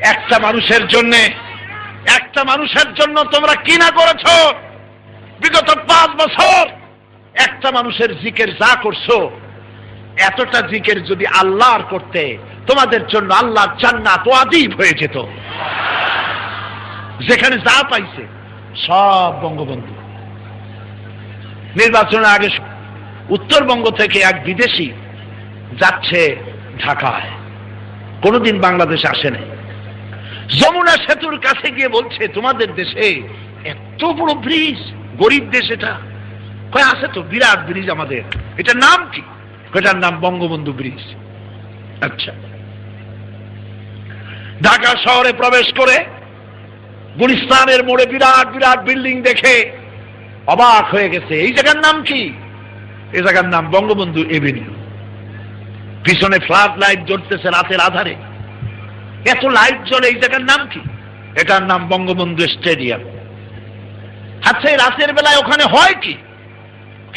একটা মানুষের জন্য তোমরা কি না করেছো বিগত 5 বছর? একটা মানুষের জিকির যা করছো, এতটা জিকির যদি আল্লাহর করতে, তোমাদের জন্য আল্লাহর জান্নাত ওয়াজিব হয়ে যেত। যেখানে যা পাইছে সব বঙ্গবন্ধু। নির্বাচনের আগে উত্তরবঙ্গ থেকে এক বিদেশি যাচ্ছে ঢাকায়, কোনোদিন বাংলাদেশে আসে নাই। যমুনা সেতুর কাছে গিয়ে বলছে, তোমাদের দেশে এত বড় ব্রিজ, গরিব দেশ এটা। কয় আছে তো, বিরাট ব্রিজ আমাদের, এটার নাম কি? এটার নাম বঙ্গবন্ধু ব্রিজ। আচ্ছা, ঢাকা শহরে প্রবেশ করে গুলিস্তানের মোড়ে বিরাট বিরাট বিল্ডিং দেখে অবাক হয়ে গেছে। এই জায়গার নাম কি? এই জায়গার নাম বঙ্গবন্ধু এভিনিউ। পিছনে ফ্লাড লাইট জ্বলতেছে রাতের আধারে, এত লাইট জ্বলে, এই জায়গার নাম কি? এটার নাম বঙ্গবন্ধু স্টেডিয়াম। আচ্ছা, রাতের বেলায় ওখানে হয় কি?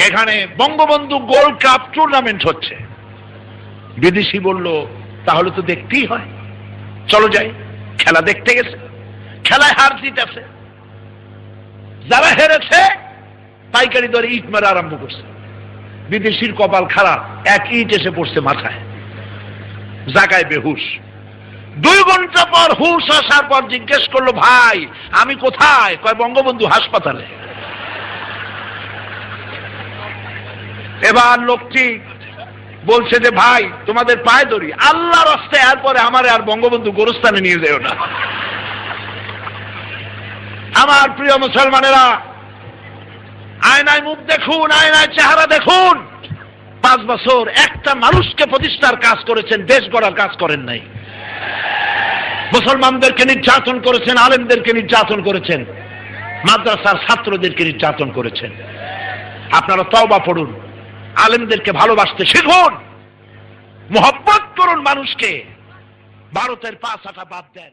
এখানে বঙ্গবন্ধু গোল্ড কাপ টুর্নামেন্ট হচ্ছে। বিদেশি বলল, তাহলে তো দেখতেই হয়, চলো যাই। খেলা দেখতে গেছে, খেলায় হার জিত আছে। যারা হেরেছে পাইকারি দরে ইট মারা আরম্ভ করছে। বিদেশির কপাল খারাপ, এক ইট এসে পড়ছে মাথায়, জায়গায় বেহুশ। 2 ঘন্টা পর হুশ আসার পর জিজ্ঞেস করলো, ভাই আমি কোথায়? কয় বঙ্গবন্ধু হাসপাতালে। এবার লোকটি বলছে যে, ভাই তোমাদের পায়ে ধরি, আল্লাহর রাস্তায়, এরপরে আমারে আর বঙ্গবন্ধু গোরস্থানে নিয়ে যেও না। আমার প্রিয় মুসলমানেরা, আয়নায় মুখ দেখুন, আয়নায় চেহারা দেখুন। 5 বছর একটা মানুষকে প্রতিষ্ঠার কাজ করেছেন, দেশ গড়ার কাজ করেন নাই। মুসলমানদেরকে নির্যাতন করেছেন, আলেমদেরকে নির্যাতন করেছেন, মাদ্রাসার ছাত্রদেরকে নির্যাতন করেছেন। আপনারা তওবা পড়ুন, আলেমদেরকে ভালোবাসতে শিখুন, মোহব্বত করুন মানুষকে, ভারতের পা চাটা বাদ দেন।